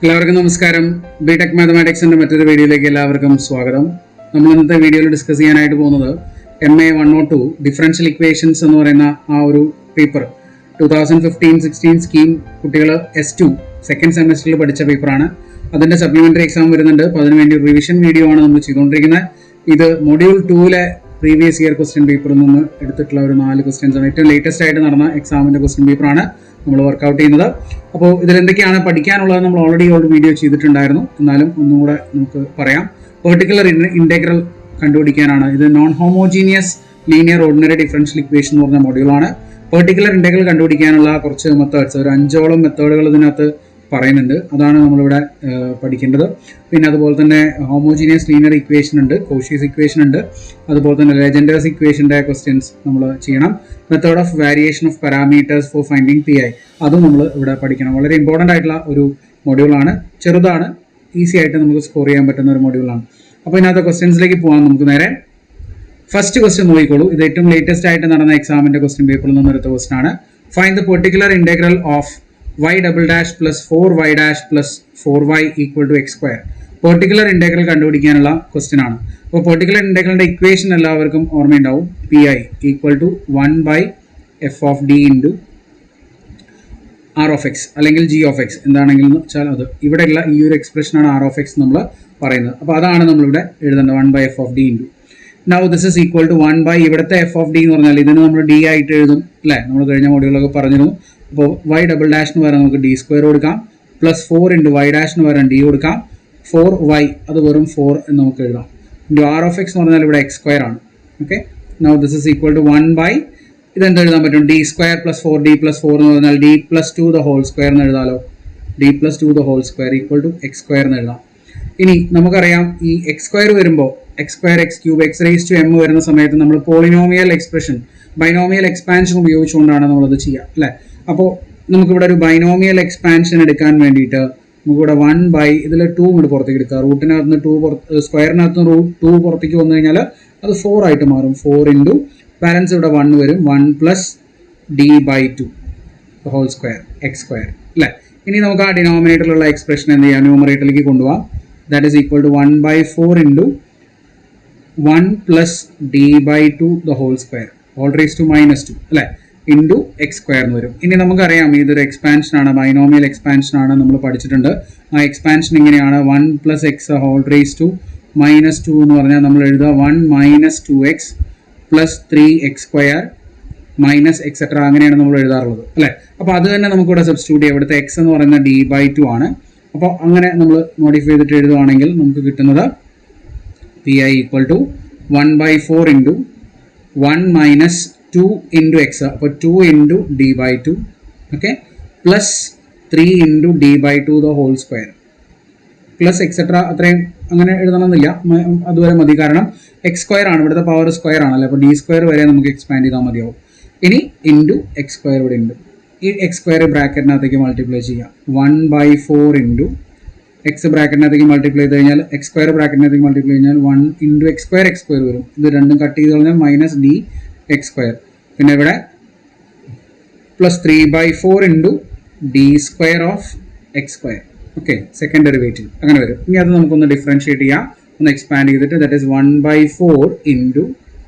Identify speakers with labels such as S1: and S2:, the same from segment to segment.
S1: എല്ലാവർക്കും നമസ്കാരം. ബിടെക് മാത്തമാറ്റിക്സിന്റെ മറ്റൊരു വീഡിയോയിലേക്ക് എല്ലാവർക്കും സ്വാഗതം. നമ്മൾ ഇന്നത്തെ വീഡിയോയിൽ ഡിസ്കസ് ചെയ്യാനായിട്ട് പോകുന്നത് MA 102 ഡിഫറൻഷ്യൽ ഇക്വേഷൻസ് എന്ന് പറയുന്ന ആ ഒരു പേപ്പർ 2015-16 സ്കീം കുട്ടികൾ S2 സെക്കൻഡ് സെമസ്റ്ററിൽ പഠിച്ച പേപ്പറാണ്. അതിന്റെ സപ്ലിമെന്ററി എക്സാം വരുന്നുണ്ട്. അപ്പോൾ അതിനുവേണ്ടി റിവിഷൻ വീഡിയോ ആണ് നമ്മൾ ചെയ്തുകൊണ്ടിരിക്കുന്നത്. ഇത് മൊഡ്യൂൾ 2-ലെ പ്രീവിയസ് ഇയർ ക്വസ്റ്റ്യൻ പേപ്പറിൽ നിന്ന് എടുത്തിട്ടുള്ള ഒരു 4 ക്വസ്റ്റ്യൻസ് ആണ്. ഏറ്റവും ലേറ്റസ്റ്റ് ആയിട്ട് നടന്ന എക്സാമിന്റെ ക്വസ്റ്റ്യൻ പേപ്പറാണ് നമ്മൾ വർക്കൗട്ട് ചെയ്യുന്നത്. അപ്പോൾ ഇതിലെന്തൊക്കെയാണ് പഠിക്കാനുള്ളത് നമ്മൾ ഓൾറെഡി വീഡിയോ ചെയ്തിട്ടുണ്ടായിരുന്നു. എന്നാലും ഒന്നുകൂടെ നമുക്ക് പറയാം. പെർട്ടിക്കുലർ ഇൻറ്റഗ്രൽ കണ്ടുപിടിക്കാനാണ്. ഇത് non homogeneous linear ordinary differential equation എന്ന് പറഞ്ഞ മൊഡ്യൂളാണ്. പെർട്ടിക്കുലർ ഇൻറ്റഗ്രൽ കണ്ടുപിടിക്കാനുള്ള കുറച്ച് മെത്തേഡ്സ്, ഒരു 5ഓളം മെത്തേഡുകൾ ഇതിനകത്ത് പറയുന്നുണ്ട്. അതാണ് നമ്മളിവിടെ പഠിക്കേണ്ടത്. പിന്നെ അതുപോലെ തന്നെ ഹോമോജീനിയസ് ലീനിയർ ഇക്വേഷൻ ഉണ്ട്, കോഷീസ് ഇക്വേഷൻ ഉണ്ട്, അതുപോലെ തന്നെ ലെജൻഡേഴ്സ് ഇക്വേഷൻ്റെ ക്വസ്റ്റ്യൻസ് നമ്മൾ ചെയ്യണം. Method of variation of parameters for finding PI അതും നമ്മൾ ഇവിടെ പഠിക്കണം. വളരെ ഇമ്പോർട്ടൻ്റ് ആയിട്ടുള്ള ഒരു മൊഡ്യൂളാണ്. ചെറുതാണ്, ഈസി ആയിട്ട് നമുക്ക് സ്കോർ ചെയ്യാൻ പറ്റുന്ന ഒരു മൊഡ്യൂളാണ്. അപ്പോൾ ഇതിനകത്ത് ക്വസ്റ്റ്യൻസിലേക്ക് പോകാം. നമുക്ക് നേരെ ഫസ്റ്റ് ക്വസ്റ്റ്യൻ നോക്കിക്കോളൂ. ഇത് ഏറ്റവും ലേറ്റസ്റ്റ് ആയിട്ട് നടന്ന എക്സാമിൻ്റെ ക്വസ്റ്റ്യൻ പേപ്പറിൽ നിന്ന് എടുത്ത ക്വസ്റ്റ്യൻ ആണ്. Find the particular integral of y double dash plus 4y dash plus 4y equal to X square. Particular integral കണ്ടുപിടിക്കാനുള്ള ക്വസ്റ്റ്യൻ ആണ്. അപ്പോൾ പെർട്ടിക്കുലർ ഇൻറ്റഗ്രലിൻ്റെ ഇക്വേഷൻ എല്ലാവർക്കും ഓർമ്മയുണ്ടാവും. PI equal to 1/f of d into R of x അല്ലെങ്കിൽ G of x എന്താണെങ്കിലും വെച്ചാൽ അത് ഇവിടെയുള്ള ഈ ഒരു എക്സ്പ്രഷനാണ് R of x നമ്മൾ പറയുന്നത്. അപ്പോൾ അതാണ് നമ്മളിവിടെ എഴുതേണ്ടത്, 1/f of d into. Now this is equal to 1 ഇവിടുത്തെ f ഓഫ് d എന്ന് പറഞ്ഞാൽ ഇതിന് നമ്മൾ d ആയിട്ട് എഴുതും അല്ലേ? നമ്മൾ കഴിഞ്ഞ മോഡ്യൂളൊക്കെ പറഞ്ഞിരുന്നു. അപ്പോൾ y ഡബിൾ ഡാഷിന് പകരം നമുക്ക് d സ്ക്വയർ കൊടുക്കാം, പ്ലസ് 4 ഇൻറ്റു y ഡാഷിന് പകരം d കൊടുക്കാം, 4y അത് വെറും 4 എന്ന് നമുക്ക് എഴുതാം, ഇൻറ്റു R of x എന്ന് പറഞ്ഞാൽ ഇവിടെ x സ്ക്വയർ ആണ്. Okay, now this is equal to 1 ഇതെന്ത് എഴുതാൻ പറ്റും? d square plus 4d plus 4 എന്ന് പറഞ്ഞാൽ d plus 2 the whole square എന്ന് എഴുതാലോ. d plus 2 the whole square equal to x square എന്ന് എഴുതാം. ഇനി നമുക്കറിയാം ഈ x സ്ക്വയർ വരുമ്പോൾ x square x cube x raise to m വരുന്ന സമയത്ത് നമ്മൾ പോളിനോമിയൽ എക്സ്പ്രഷൻ ബൈനോമിയൽ എക്സ്പാൻഷൻ ഉപയോഗിച്ചുകൊണ്ടാണ് നമ്മളത് ചെയ്യുക അല്ലേ? അപ്പോൾ നമുക്കിവിടെ ഒരു ബൈനോമിയൽ എക്സ്പാൻഷൻ എടുക്കാൻ വേണ്ടിയിട്ട് നമുക്കിവിടെ 1 ഇതിൽ 2 ഇങ്ങോട്ട് പുറത്തേക്ക് എടുക്കുക. റൂട്ടിനകത്ത് നിന്ന് 2 സ്ക്വയറിനകത്ത് നിന്ന് 2 പുറത്തേക്ക് വന്നു കഴിഞ്ഞാൽ അത് 4 ആയിട്ട് മാറും. 4 ഇൻറ്റു ബാലൻസ് ഇവിടെ 1 വരും, 1 plus d/2 whole square X square അല്ലേ? ഇനി നമുക്ക് ആ ഡിനോമിനേറ്ററിലുള്ള എക്സ്പ്രഷൻ എന്ത് ചെയ്യാം? ന്യൂമറേറ്ററിലേക്ക് കൊണ്ടുപോകാം. That is equal to 1/4 into 1 plus d/2 the whole square whole raise to -2 അല്ലേ? ഇൻറ്റു എക്സ് സ്ക്വയർ എന്ന് വരും. ഇനി നമുക്കറിയാം ഇതൊരു എക്സ്പാൻഷനാണ്, ബൈനോമിയൽ എക്സ്പാൻഷനാണ്, നമ്മൾ പഠിച്ചിട്ടുണ്ട്. ആ എക്സ്പാൻഷൻ ഇങ്ങനെയാണ്, 1 plus X whole raise to -2 എന്ന് പറഞ്ഞാൽ നമ്മൾ എഴുതുക 1 minus 2x plus 3x square minus et cetera, അങ്ങനെയാണ് നമ്മൾ എഴുതാറുള്ളത് അല്ലേ? അപ്പോൾ അത് തന്നെ നമുക്കിവിടെ സബ്സ്റ്റിറ്റ്യൂട്ട് ചെയ്യാം. ഇവിടുത്തെ x എന്ന് പറയുന്നത് d/2 ആണ്. അപ്പോൾ അങ്ങനെ നമ്മൾ മോഡിഫൈ ചെയ്തിട്ട് എഴുതുവാണെങ്കിൽ നമുക്ക് കിട്ടുന്നത് PI equal to 1/4 into 1 minus 2 into x, അപ്പോൾ 2 into d/2 okay, plus 3 into d/2 the whole square plus etcetera. അത്രയും അങ്ങനെ എഴുതണമെന്നില്ല, അതുവരെ മതി. കാരണം എക്സ് സ്ക്വയർ ആണ്, ഇവിടുത്തെ പവർ സ്ക്വയർ ആണല്ലോ. അപ്പോൾ d സ്ക്വയർ വരെ നമുക്ക് എക്സ്പാൻഡ് ചെയ്താൽ മതിയാവും. ഇനി ഇൻറ്റു എക്സ് സ്ക്വയർ ഇവിടെ ഉണ്ട്. ഈ എക്സ് സ്ക്വയർ ബ്രാക്കറ്റിനകത്തേക്ക് മൾട്ടിപ്ലൈ ചെയ്യാം. 1/4 ഇൻറ്റു എക്സ് ബ്രാക്കറ്റിനകത്തേക്ക് മൾട്ടിപ്ലൈ ചെയ്ത് കഴിഞ്ഞാൽ എക്സ് സ്ക്വയർ ബ്രാക്കറ്റിനകത്തേക്ക് മൾട്ടിപ്ലൈ കഴിഞ്ഞാൽ 1 ഇൻറ്റു എക്സ് സ്ക്വയർ വരും. ഇത് രണ്ടും കട്ട് ചെയ്ത് കഴിഞ്ഞാൽ മൈനസ് d എക്സ് സ്ക്വയർ. പിന്നെ ഇവിടെ plus 3/4 into d square of x square. Okay, second derivative അങ്ങനെ വരും. ഇനി അത് നമുക്കൊന്ന് ഡിഫറൻഷിയേറ്റ് ചെയ്യാം, ഒന്ന് എക്സ്പാൻഡ് ചെയ്തിട്ട് that is 1/4 into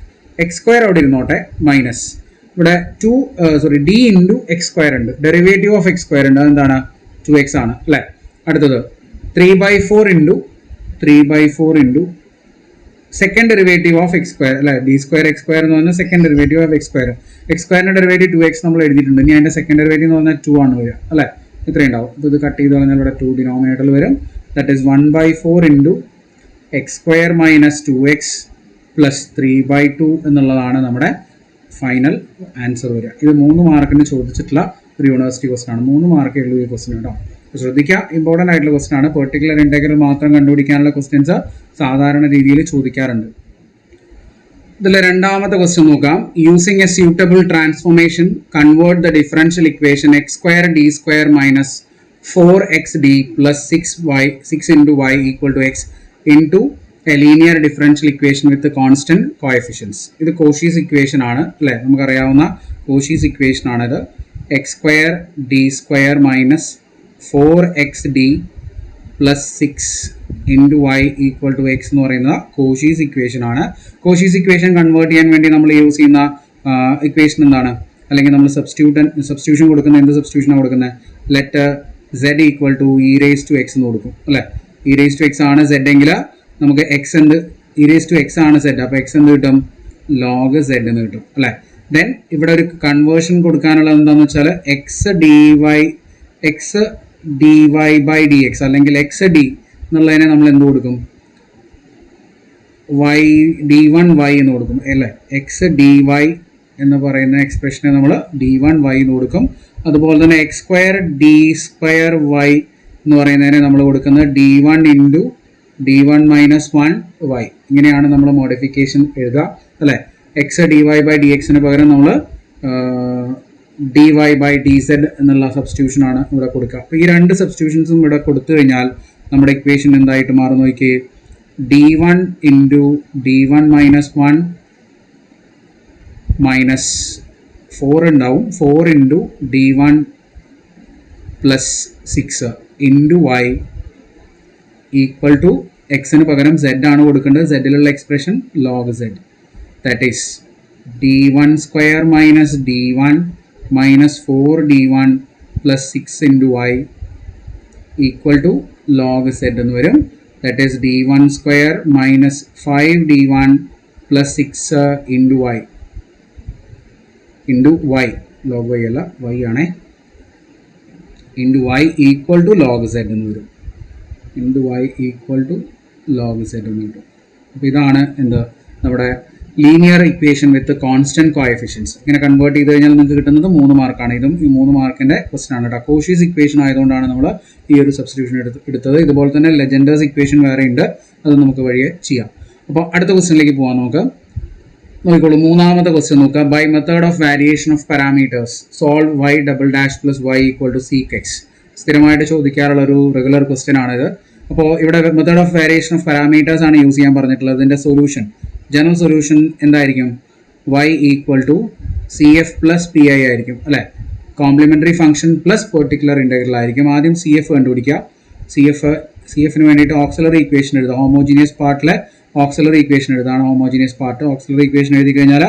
S1: x square അവിടെ ഇരുന്നോട്ടെ, മൈനസ് ഇവിടെ d ഇൻറ്റു എക്സ് സ്ക്വയർ ഉണ്ട്, ഡെറിവേറ്റീവ് ഓഫ് എക്സ് സ്ക്വയർ ഉണ്ട്, അതെന്താണ് 2x ആണ് അല്ലേ? അടുത്തത് 3/4 into second derivative of x square അല്ലേ? d സ്ക്വയർ എക്സ് സ്ക്വയർ എന്ന് പറഞ്ഞാൽ second derivative of x square. X സ്ക്വയറിൻ്റെ ഡെറിവേറ്റീവ് 2x നമ്മൾ എഴുതിയിട്ടുണ്ട്. ഇനി അതിൻ്റെ സെക്കൻഡ് ഡെറിവേറ്റീവ് എന്ന് പറഞ്ഞാൽ 2 ആണ് വരിക അല്ലേ? ഇത്രയും ഉണ്ടാവും. അപ്പോൾ ഇത് കട്ട് ചെയ്ത് കഴിഞ്ഞാൽ ഇവിടെ 2 ഡിനോമിനേറ്ററിൽ വരും. That is 1/4 into x square minus 2x plus 3/2 എന്നുള്ളതാണ് നമ്മുടെ ഫൈനൽ ആൻസർ വരിക. ഇത് 3 മാർക്കിന് ചോദിച്ചിട്ടുള്ള ഒരു യൂണിവേഴ്സിറ്റി ക്വസ്റ്റൻ ആണ്. 3 മാർക്കേ ഉള്ളൂ ഈ ക്വസ്റ്റൻ കേട്ടോ. ശ്രദ്ധിക്കുക, ഇമ്പോർട്ടൻ്റ് ആയിട്ടുള്ള ക്വസ്റ്റൻ ആണ്. പെർട്ടിക്കുലർ ഇൻറ്റഗ്രൽ മാത്രം കണ്ടുപിടിക്കാനുള്ള ക്വസ്റ്റ്യൻസ് സാധാരണ രീതിയിൽ ചോദിക്കാറുണ്ട്. ഇതിലെ രണ്ടാമത്തെ ക്വസ്റ്റ്യൻ നോക്കാം. Using a suitable transformation convert the differential equation x square d square minus 4xd plus 6 into y equal to x into a linear differential equation with constant coefficients. ഇത് Cauchy's equation ആണ് അല്ലേ? നമുക്കറിയാവുന്ന Cauchy's equation ആണിത്. X square d square minus 4xd plus 6 into y equal to x എന്ന് പറയുന്നത് Cauchy's equation ആണ്. Cauchy's equation convert ചെയ്യാൻ വേണ്ടി നമ്മൾ യൂസ് ചെയ്യുന്ന ഇക്വേഷൻ എന്താണ്? അല്ലെങ്കിൽ നമ്മൾ സബ്സ്റ്റിറ്റ്യൂഷൻ കൊടുക്കുന്ന എന്ത് സബ്സ്റ്റിറ്റ്യൂഷനാണ് കൊടുക്കുന്നത്? Let z equal to e raise to x എന്ന് കൊടുക്കും അല്ലേ. ഇ റേസ് ടു എക്സ് ആണ് z എങ്കിൽ നമുക്ക് എക്സ് എന്ത്, ഇ റേസ് ടു എക്സ് ആണ് z, അപ്പോൾ എക്സ് എന്ത് കിട്ടും? ലോഗ് z എന്ന് കിട്ടും അല്ലേ. ദെൻ ഇവിടെ ഒരു കൺവേർഷൻ കൊടുക്കാനുള്ളത് എന്താണെന്ന് വെച്ചാൽ x d y by d x അല്ലെങ്കിൽ എക്സ് ഡി എന്നുള്ളതിനെ നമ്മൾ എന്ത് കൊടുക്കും? വൈ ഡി വൺ വൈ എന്ന് കൊടുക്കും അല്ലേ. എക്സ് ഡി വൈ എന്ന് പറയുന്ന എക്സ്പ്രഷനെ നമ്മൾ ഡി വൺ വൈ എന്ന് കൊടുക്കും. അതുപോലെ തന്നെ x square d square y എന്ന് പറയുന്നതിനെ നമ്മൾ കൊടുക്കുന്നത് d one into D one minus one y. ഇങ്ങനെയാണ് നമ്മൾ മോഡിഫിക്കേഷൻ എഴുതുക അല്ലേ. X d y by d എക്സിന് പകരം നമ്മൾ d y by d z എന്നുള്ള സബ്സ്റ്റിറ്റ്യൂഷനാണ് ഇവിടെ കൊടുക്കുക. അപ്പോൾ ഈ രണ്ട് സബ്സ്റ്റിറ്റ്യൂഷൻസും ഇവിടെ കൊടുത്തു കഴിഞ്ഞാൽ നമ്മുടെ ഇക്വേഷൻ എന്തായിട്ട് മാറും നോക്കി? D one into D one minus one minus 4 ഉണ്ടാവും. 4 into D one plus 6 into y equal to എക്സിന് പകരം z ആണ് കൊടുക്കേണ്ടത്. സെഡിലുള്ള expression log z. That is D one square minus D one minus 4 D one plus 6 into y equal to log z എന്ന് വരും. That is D one square minus 5 D one plus 6 into y into Y, log y അല്ല y ആണേ, into y equal to log z എന്ന് വരും. Into y equal to log z എന്ന് കിട്ടും. അപ്പോൾ ഇതാണ് എന്ത് നമ്മുടെ linear equation with constant coefficients. ഇങ്ങനെ കൺവേർട്ട് ചെയ്ത് കഴിഞ്ഞാൽ നിങ്ങൾക്ക് കിട്ടുന്നത് 3 മാർക്കാണ്. ഇതും ഈ 3 മാർക്കിൻ്റെ ക്വസ്റ്റൻ ആണ് കേട്ടോ. കോഷീസ് ഇക്വേഷൻ ആയതുകൊണ്ടാണ് നമ്മൾ ഈ ഒരു സബ്സ്റ്റിറ്റ്യൂഷൻ എടുത്തത്. ഇതുപോലെ തന്നെ ലെജൻഡേഴ്സ് ഇക്വേഷൻ വേറെ ഉണ്ട്, അത് നമുക്ക് വഴിയെ ചെയ്യാം. അപ്പോൾ അടുത്ത ക്വസ്റ്റനിലേക്ക് പോകാം. നമുക്ക് നോക്കിക്കോളൂ. മൂന്നാമത്തെ ക്വസ്റ്റ്യൻ നോക്കുക. By method of variation of parameters solve y double dash plus y equal to sec x. സ്ഥിരമായിട്ട് ചോദിക്കാറുള്ള ഒരു റെഗുലർ ക്വസ്റ്റ്യൻ ആണിത്. അപ്പോൾ ഇവിടെ method of variation of parameters ആണ് യൂസ് ചെയ്യാൻ പറഞ്ഞിട്ടുള്ളത്. ഇതിൻ്റെ സൊല്യൂഷൻ, ജനറൽ സൊല്യൂഷൻ എന്തായിരിക്കും? Y equal to C F plus P I ആയിരിക്കും അല്ലേ. Complementary function plus particular integral ആയിരിക്കും. ആദ്യം സി എഫ് കണ്ടുപിടിക്കുക. സി എഫിന് വേണ്ടിയിട്ട് ഓക്സിലറി ഇക്വേഷൻ എഴുതുക. ഹോമോജീനിയസ് പാർട്ടിലെ ഓക്സിലറി ഇക്വേഷൻ എഴുതാണ് ഹോമോജീനിയസ് പാർട്ട്. ഓക്സിലറി ഇക്വേഷൻ എഴുതി കഴിഞ്ഞാൽ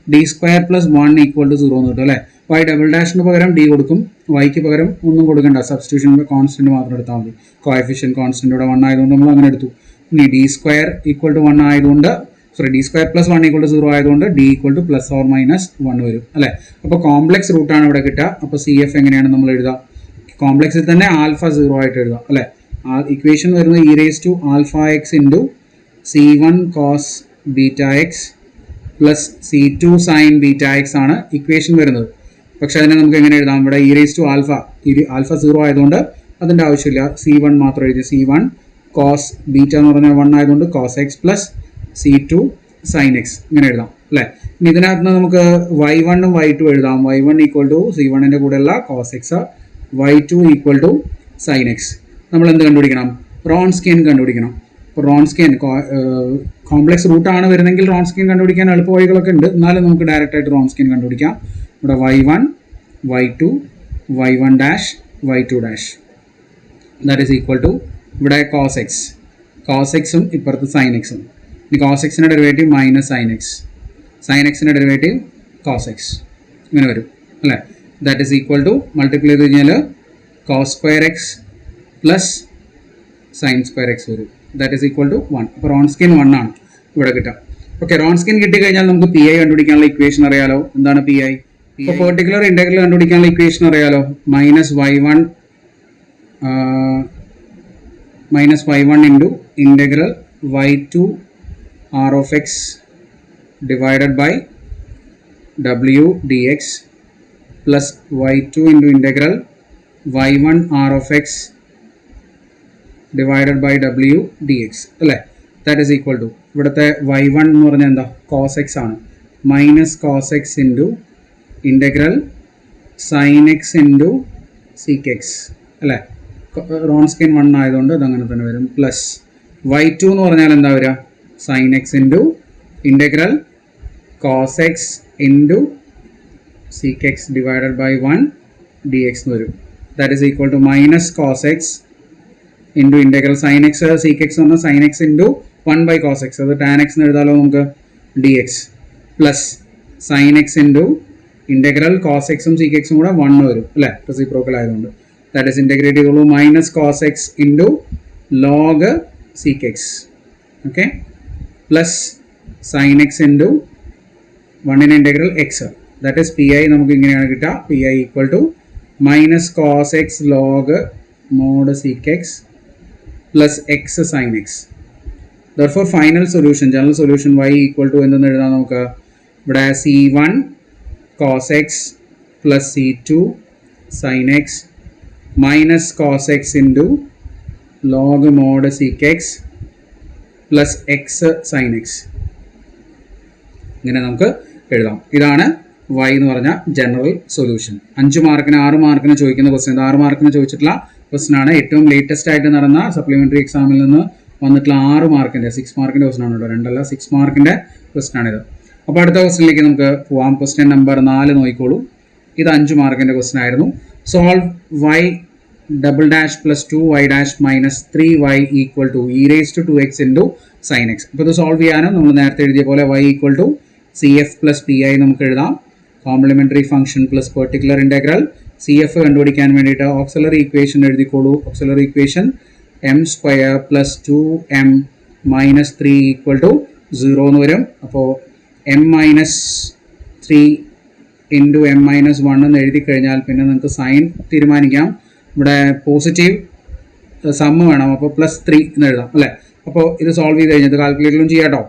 S1: D square plus 1 equal to 0 എന്ന് കിട്ടും അല്ലേ. വൈ ഡബിൾ ഡാഷിന് പകരം ഡി കൊടുക്കും, വൈക്ക് പകരം ഒന്നും കൊടുക്കണ്ട, സബ്സ്റ്റിറ്റ്യൂഷൻ കോൺസ്റ്റന്റ് മാത്രം എടുത്താൽ മതി. കോഎഫിഷ്യൻ കോൺസ്റ്റന്റ് ഇവിടെ 1 ആയതുകൊണ്ട് നമ്മൾ അങ്ങനെ എടുത്തു. ഇനി ഡി സ്ക്വയർ ഈക്വൽ ടു 1 ആയതുകൊണ്ട് d square plus 1 equal to 0 ആയതുകൊണ്ട് d equal to plus or minus 1 വരും അല്ലേ. അപ്പോൾ കോംപ്ലക്സ് റൂട്ടാണ് ഇവിടെ കിട്ടുക. അപ്പോൾ സി എഫ് എങ്ങനെയാണ് നമ്മൾ എഴുതുക? കോംപ്ലക്സിൽ തന്നെ ആൽഫ 0 ആയിട്ട് എഴുതാം അല്ലേ. ഇക്വേഷൻ വരുന്നത് e raise to alpha x into C1 cos beta x plus C2 sin beta x ആണ് ഇക്വേഷൻ വരുന്നത്. പക്ഷെ അതിനെ നമുക്ക് എങ്ങനെ എഴുതാം? ഇവിടെ ഇ റേസ് ടു ആൽഫ 0 ആയതുകൊണ്ട് അതിൻ്റെ ആവശ്യമില്ല, C1 മാത്രം എഴുതി. C1 cos ബീറ്റ എന്ന് പറഞ്ഞാൽ 1 ആയതുകൊണ്ട് cos x plus C2 sin x ഇങ്ങനെ എഴുതാം അല്ലേ. ഇനി ഇതിനകത്ത് നിന്ന് നമുക്ക് y1 ഉം y2 എഴുതാം. y1 ഈക്വൽ ടു C1ൻ്റെ കൂടെയുള്ള cos x, y2 equal to sin x. നമ്മൾ എന്ത് കണ്ടുപിടിക്കണം? റോൺസ്കിയൻ കണ്ടുപിടിക്കണം. ഇപ്പോൾ റോൺസ്കിയൻ കോംപ്ലക്സ് റൂട്ടാണ് വരുന്നെങ്കിൽ റോൺസ്കിയൻ കണ്ടുപിടിക്കാൻ എളുപ്പ വഴികളൊക്കെ ഉണ്ട്. എന്നാലും നമുക്ക് ഡയറക്റ്റ് ആയിട്ട് റോൺസ്കിയൻ കണ്ടുപിടിക്കാം. ഇവിടെ y1 y2 y1 dash y2 dash that is equal to ഇവിടെ cos എക്സും ഇപ്പുറത്ത് sin എക്സും. ഇനി cos എക്സിൻ്റെ ഡെറിവേറ്റീവ് മൈനസ് sin എക്സിൻ്റെ ഡെറിവേറ്റീവ് cos എക്സ് ഇങ്ങനെ വരും അല്ലേ. That is equal to multiply ചെയ്ത് കഴിഞ്ഞാൽ cos square x plus sin square x വരും. That is equal to 1. അപ്പോൾ റോൺസ്കിയൻ 1 ആണ് ഇവിടെ കിട്ടുക. ഓക്കെ, റോൺസ്കിയൻ കിട്ടിക്കഴിഞ്ഞാൽ നമുക്ക് പി ഐ കണ്ടുപിടിക്കാനുള്ള ഇക്വേഷൻ അറിയാലോ. എന്താണ് പി ഐ? ഇപ്പോൾ പെർട്ടിക്കുലർ ഇൻ്റഗ്രൽ കണ്ടുപിടിക്കാനുള്ള ഇക്വേഷൻ അറിയാലോ. Minus y1 into integral y2 r of x divided by w dx plus y2 into integral y1 r of x divided by w dx അല്ലേ. That is equal to ഇവിടുത്തെ y1 എന്ന് പറഞ്ഞാൽ എന്താ? cos x ആണ്. Minus cos x into integral sin x into sec x അല്ലേ. Wronskian 1 ആയതുകൊണ്ട് അതങ്ങനെ തന്നെ വരും. പ്ലസ് y2 എന്ന് പറഞ്ഞാൽ എന്താ വരിക? sin x into integral cos x into sec x divided by 1 dx എന്ന് വരും. That is equal to minus cos x into integral sine x sec x എന്ന് പറഞ്ഞാൽ sine x into 1 by cos x, അത് tan x എന്ന് എഴുതാലോ നമുക്ക്, d x plus sine x into integral cos എക്സും sec എക്സും കൂടെ 1 വരും അല്ലേ, റെസിപ്രോക്കൽ ആയതുകൊണ്ട്. ദാറ്റ് ഇസ് ഇൻറ്റഗ്രേറ്റ് ചെയ്തോളൂ, minus cos x into log sec x, okay, plus sine x into 1 integral x. That is P I നമുക്ക് ഇങ്ങനെയാണ് കിട്ടുക, P I equal to minus cos x log mod sec x plus x sine x. Therefore, final solution, general solution y equal to എന്തെന്ന് എഴുതാം നമുക്ക്, ഇവിടെ c1 cos x plus c2 sin x minus cos x into log mod sec x plus x sin x. ഇങ്ങനെ നമുക്ക് എഴുതാം. ഇതാണ് y എന്ന് പറഞ്ഞ ജനറൽ സൊല്യൂഷൻ. 5 മാർക്കിന് 6 മാർക്കിന് ചോദിക്കുന്ന ക്വസ്റ്റ്യൻ, ഇത് 6 മാർക്കിന് ചോദിച്ചിട്ടുള്ള ക്വസ്റ്റ്യൻ ആണ്. ഏറ്റവും ലേറ്റസ്റ്റ് ആയിട്ട് നടന്ന സപ്ലിമെൻ്ററി എക്സാമിൽ നിന്ന് വന്നിട്ടുള്ള 6 മാർക്കിൻ്റെ 6 മാർക്കിൻ്റെ ക്വസ്റ്റൻ ആണ് കേട്ടോ, 2 അല്ല 6 മാർക്കിൻ്റെ ക്വസ്റ്റൻ ആണിത്. അപ്പോൾ അടുത്ത ക്വസ്റ്റനിലേക്ക് നമുക്ക് പോവാം. ക്വസ്റ്റ്യൻ നമ്പർ 4 നോക്കിക്കോളൂ. ഇത് 5 മാർക്കിൻ്റെ ക്വസ്റ്റൻ ആയിരുന്നു. Solve y double dash plus 2y dash minus 3y equal to e raise to 2x into sine x. അപ്പോൾ ഇത് സോൾവ് ചെയ്യാനും നമ്മൾ നേരത്തെ എഴുതിയ പോലെ y equal to C F plus P I നമുക്ക് എഴുതാം. Complementary function plus particular integral. C F കണ്ടുപിടിക്കാൻ വേണ്ടിയിട്ട് ഓക്സിലറി ഇക്വേഷൻ എഴുതിക്കോളൂ. Auxiliary equation m square plus 2m minus 3 equal to 0 എന്ന് വരും. അപ്പോൾ m minus 3 into m minus 1 എന്ന് എഴുതി കഴിഞ്ഞാൽ പിന്നെ നിങ്ങൾക്ക് സൈൻ തീരുമാനിക്കാം. ഇവിടെ പോസിറ്റീവ് സമ്മ് വേണം, അപ്പോൾ പ്ലസ് 3 എന്ന് എഴുതാം അല്ലേ. അപ്പോൾ ഇത് സോൾവ് ചെയ്ത് കഴിഞ്ഞത് കാൽക്കുലേറ്ററിലും ചെയ്യാം കേട്ടോ.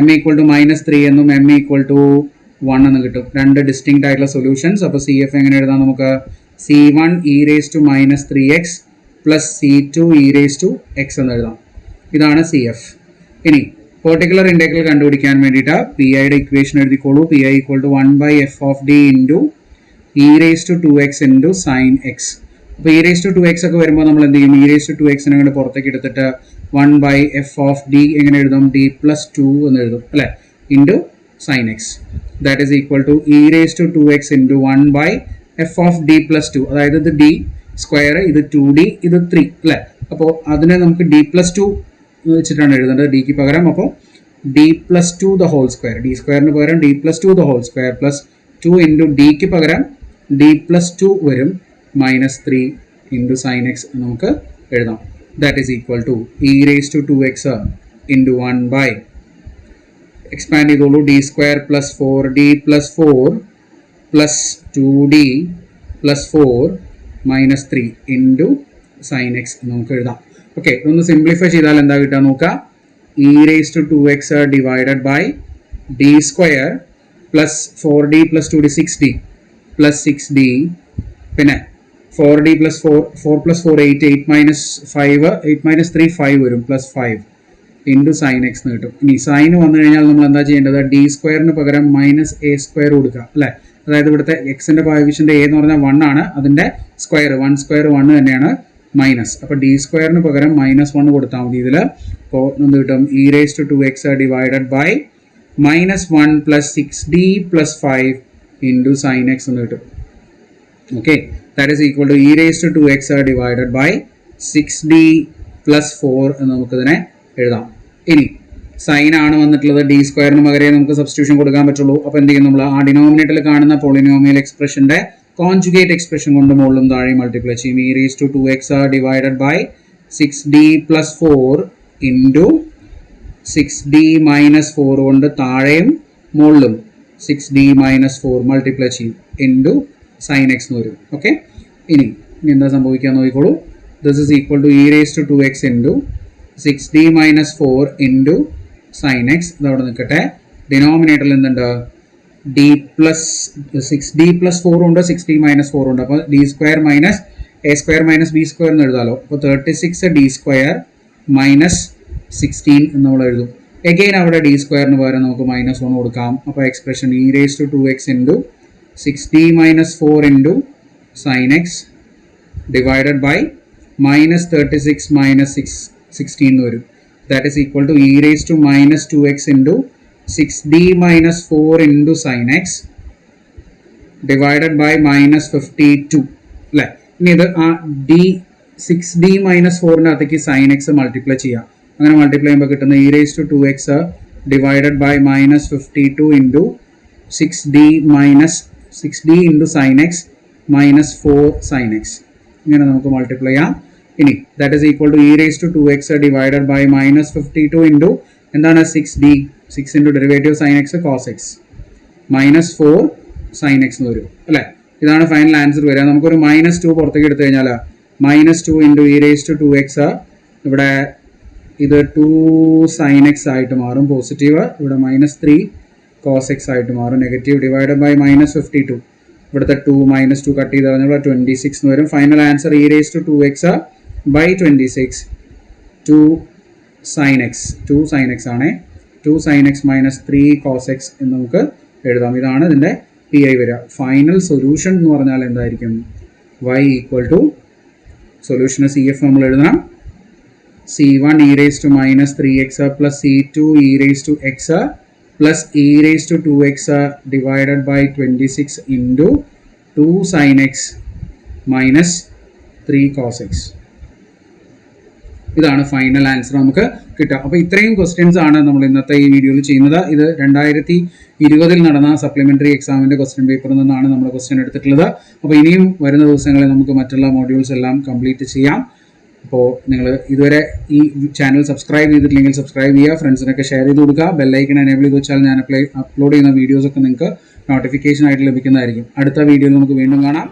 S1: m ഈക്വൽ ടു മൈനസ് 3 എന്നും m ഈക്വൽ ടു 1 എന്ന് കിട്ടും. 2 ഡിസ്റ്റിങ്ക്റ്റ് ആയിട്ടുള്ള സൊല്യൂഷൻസ്. അപ്പോൾ സി എഫ് എങ്ങനെ എഴുതാം നമുക്ക്, c1 e raise to minus 3x plus c2 e raise to x എന്ന് എഴുതാം. ഇതാണ് സി എഫ്. ഇനി പെർട്ടിക്കുലർ ഇൻറ്റഗ്രൽ കണ്ടുപിടിക്കാൻ വേണ്ടിയിട്ട് പി ഐയുടെ ഇക്വേഷൻ എഴുതിക്കോളൂ. P I equal to 1 by F of D into e raise to 2x into sine x. അപ്പോൾ e raise to 2x ഒക്കെ വരുമ്പോൾ നമ്മൾ എന്ത് ചെയ്യും, ഇ റേസ് ടു 2x അങ്ങോട്ട് പുറത്തേക്ക് എടുത്തിട്ട് 1 ബൈ എഫ് ഓഫ് ഡി എങ്ങനെ എഴുതും, ഡി പ്ലസ് 2 എന്ന് എഴുതും അല്ലേ, into sine x. That is equal to e raise to 2x into 1 by F of d plus 2. അതായത് ഇത് ഡി സ്ക്വയർ, ഇത് 2d, ഇത് 3 അല്ലേ. അപ്പോൾ അതിനെ നമുക്ക് ഡി പ്ലസ് 2 വെച്ചിട്ടാണ് എഴുതേണ്ടത് ഡിക്ക് പകരം. അപ്പോൾ d plus 2 the whole square, d സ്ക്വയറിന് പകരം d plus 2 the whole square plus 2 into ഡിക്ക് പകരം ഡി പ്ലസ് 2 വരും മൈനസ് 3 ഇൻറ്റു സൈൻ എക്സ് നമുക്ക് എഴുതാം. That is equal to e raise to 2x into 1 by expand ചെയ്തോളൂ, D square plus 4d plus 4 plus 2d plus 4 minus 3 into sine x നമുക്ക് എഴുതാം. Okay, ഇതൊന്ന് simplify ചെയ്താൽ എന്താ കിട്ടുക നോക്കുക, e raise to 2x divided by D square plus 4d plus 2d 6d plus 6d പിന്നെ 4d plus 4 plus 4 8 minus 5 8 minus 3 5 വരും plus 5 into sine x എന്ന് കിട്ടും. ഇനി സൈൻ വന്നു കഴിഞ്ഞാൽ നമ്മൾ എന്താ ചെയ്യേണ്ടത്, ഡി സ്ക്വയറിന് പകരം മൈനസ് എ സ്ക്വയർ കൊടുക്കുക അല്ലേ. അതായത് ഇവിടുത്തെ എക്സിൻ്റെ കോഎഫിഷ്യൻ്റ് എ എന്ന് പറഞ്ഞാൽ 1 ആണ്, അതിൻ്റെ സ്ക്വയർ 1 സ്ക്വയർ 1 തന്നെയാണ് മൈനസ്. അപ്പോൾ ഡി സ്ക്വയറിന് പകരം മൈനസ് 1 കൊടുത്താൽ മതി. ഇതിൽ അപ്പോൾ എന്ത് കിട്ടും, e raise to 2x divided by minus 1 plus 6d plus 5 into sine x എന്ന് കിട്ടും. Okay, that is equal to e raise to 2x divided by 6d plus 4 എന്ന് നമുക്കിതിനെ എഴുതാം. ഇനി സൈൻ ആണ് വന്നിട്ടുള്ളത്, ഡി സ്ക്വയറിന് പകരം നമുക്ക് സബ്സ്റ്റിറ്റ്യൂഷൻ കൊടുക്കാൻ പറ്റുള്ളൂ. അപ്പോൾ എന്ത് ചെയ്യും, നമ്മൾ ആ ഡിനോമിനേറ്ററിൽ കാണുന്ന പോളിനോമിയൽ എക്സ്പ്രഷൻ്റെ കോൺജുഗേറ്റ് എക്സ്പ്രഷൻ കൊണ്ട് മുകളിലും താഴെ മൾട്ടിപ്ലൈ ചെയ്യും. E raise to 2x divided by 6d plus 4 into 6d minus 4 കൊണ്ട് താഴെയും മുകളിലും 6d മൈനസ് 4 മൾട്ടിപ്ലൈ ചെയ്യും ഇൻറ്റു സൈൻ എക്സ് എന്ന് വരും. ഓക്കെ, ഇനി എന്താ സംഭവിക്കുക നോക്കിക്കോളൂ. This is equal to e raise to 2x into 6d minus 4 into sine x. ഇതവിടെ നിൽക്കട്ടെ. ഡിനോമിനേറ്ററിൽ എന്തുണ്ട്, ഡി പ്ലസ് 6d പ്ലസ് 4 ഉണ്ട്, 6d മൈനസ് 4 ഉണ്ട്. അപ്പോൾ D square minus A square minus B square എന്ന് എഴുതാമല്ലോ. അപ്പോൾ 36d സ്ക്വയർ മൈനസ് 16 എന്ന് നമ്മൾ എഴുതും. എഗെയിൻ അവിടെ ഡി സ്ക്വയറിന് പകരം നമുക്ക് മൈനസ് 1 കൊടുക്കാം. അപ്പോൾ expression e raise to 2x into 6d minus 4 into sine x divided by minus 36 minus 16 എന്ന് വരും. That is equal to e raise to minus 2x into 6d minus 4 into sine x divided by minus 52 അല്ലേ. ഇനി ഇത് ആ D 6d minus 4ൻ്റെ അകത്തേക്ക് sign X multiply ചെയ്യാം. അങ്ങനെ multiply ചെയ്യുമ്പോൾ കിട്ടുന്ന e raised to 2x divided by minus 52 into 6d into sine x minus 4 sine x. ഇങ്ങനെ നമുക്ക് മൾട്ടിപ്ലൈ ചെയ്യാം. ഇനി that is equal to e raised to 2x divided by minus 52 into എന്താണ് 6d 6 into derivative sine x cos x minus 4 sine x എന്ന് വരും അല്ലേ. ഇതാണ് final answer വരിക. നമുക്കൊരു -2 പുറത്തേക്ക് എടുത്തു കഴിഞ്ഞാൽ -2 into e raised to 2x ഇവിടെ ഇത് 2 സൈൻ എക്സ് ആയിട്ട് മാറും പോസിറ്റീവ്, ഇവിടെ -3 കോസ് എക്സ് ആയിട്ട് മാറും നെഗറ്റീവ്, ഡിവൈഡഡ് ബൈ -52 ഇവിടുത്തെ 2 -2 കട്ട് ചെയ്ത് കഴിഞ്ഞാൽ 26 എന്ന് വരും. Final answer e raised to 2x ബൈ 26 2 സൈൻ എക്സ് ആണ്. 2 sine x minus 3 cos x എന്ന് നമുക്ക് എഴുതാം. ഇതാണ് ഇതിൻ്റെ പി ഐ വരിക. ഫൈനൽ സൊല്യൂഷൻ എന്ന് പറഞ്ഞാൽ എന്തായിരിക്കും? y ഈക്വൽ ടു സൊല്യൂഷന് സി എഫ് നമ്മൾ എഴുതണം. c1 e raised to minus 3x plus c2 e raised to x plus e raised to 2x divided by 26 into 2 sin x minus 3 cos x. ഇതാണ് final answer നമുക്ക് കിട്ടുക. അപ്പോൾ ഇത്രയും questions ആണ് നമ്മൾ ഇന്നത്തെ ഈ വീഡിയോയിൽ ചെയ്യുന്നത്. ഇത് 2020 നടന്ന സപ്ലിമെൻ്ററി എക്സാമിൻ്റെ ക്വസ്റ്റ്യൻ പേപ്പറിൽ നിന്നാണ് നമ്മൾ ക്വസ്റ്റ്യൻ എടുത്തിട്ടുള്ളത്. അപ്പോൾ ഇനിയും വരുന്ന ദിവസങ്ങളിൽ നമുക്ക് മറ്റുള്ള മോഡ്യൂൾസ് എല്ലാം കംപ്ലീറ്റ് ചെയ്യാം. അപ്പോൾ നിങ്ങൾ ഇതുവരെ ഈ ചാനൽ സബ്സ്ക്രൈബ് ചെയ്തിട്ടില്ലെങ്കിൽ സബ്സ്ക്രൈബ് ചെയ്യുക, ഫ്രണ്ട്സിനൊക്കെ ഷെയർ ചെയ്ത് കൊടുക്കുക. ബെല്ലൈക്കൺ എനേബിൾ ചെയ്ത് വെച്ചാൽ ഞാൻ അപ്ലോഡ് ചെയ്യുന്ന വീഡിയോസൊക്കെ നിങ്ങൾക്ക് നോട്ടിഫിക്കേഷൻ ആയിട്ട് ലഭിക്കുന്നതായിരിക്കും. അടുത്ത വീഡിയോയിൽ നമുക്ക് വീണ്ടും കാണാം.